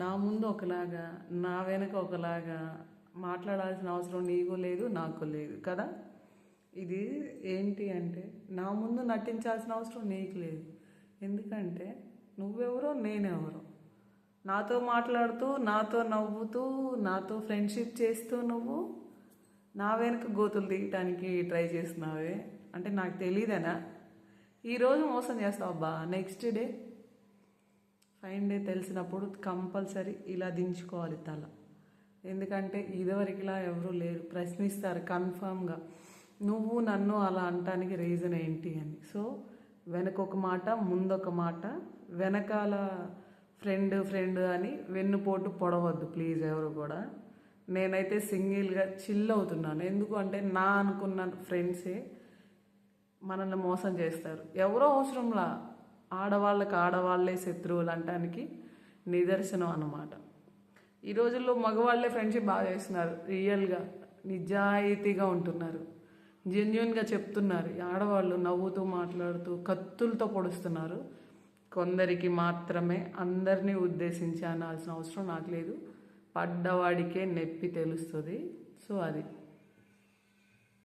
నా ముందు ఒకలాగా నా వెనక ఒకలాగా మాట్లాడాల్సిన అవసరం నీకు లేదు నాకు లేదు కదా. ఇది ఏంటి అంటే నా ముందు నటించాల్సిన అవసరం నీకు లేదు. ఎందుకంటే నువ్వెవరో నేనెవరో, నాతో మాట్లాడుతూ నాతో నవ్వుతూ నాతో ఫ్రెండ్షిప్ చేస్తూ నువ్వు నా వెనక గోతులు తీయటానికి ట్రై చేస్తున్నావే అంటే నాకు తెలియదనా. ఈరోజు మోసం చేస్తావు అబ్బా, నెక్స్ట్ డే ఫైన్ డే తెలిసినప్పుడు కంపల్సరీ ఇలా దించుకోవాలి తల. ఎందుకంటే ఇదివరకులా ఎవరూ లేరు, ప్రశ్నిస్తారు కన్ఫామ్గా నువ్వు నన్ను అలా అనటానికి రీజన్ ఏంటి అని. సో వెనకొక మాట ముందొక మాట, వెనకాల ఫ్రెండ్ అని వెన్నుపోటు పొడవద్దు ప్లీజ్ ఎవరు కూడా. నేనైతే సింగిల్గా చిల్ అవుతున్నాను. ఎందుకు అంటే నా అనుకున్న ఫ్రెండ్సే మనల్ని మోసం చేస్తారు. ఎవరో అవసరంలా ఆడవాళ్ళకి ఆడవాళ్లే శత్రువులు అనటానికి నిదర్శనం అన్నమాట. ఈ రోజుల్లో మగవాళ్లే ఫ్రెండ్షిప్ బాగా చేస్తున్నారు, రియల్గా నిజాయితీగా ఉంటున్నారు, జెన్యున్గా చెప్తున్నారు. ఆడవాళ్ళు నవ్వుతూ మాట్లాడుతూ కత్తులతో పొడుస్తున్నారు. కొందరికి మాత్రమే, అందరినీ ఉద్దేశించి అనాల్సిన అవసరం నాకు లేదు. పడ్డవాడికే నొప్పి తెలుస్తుంది. సో అది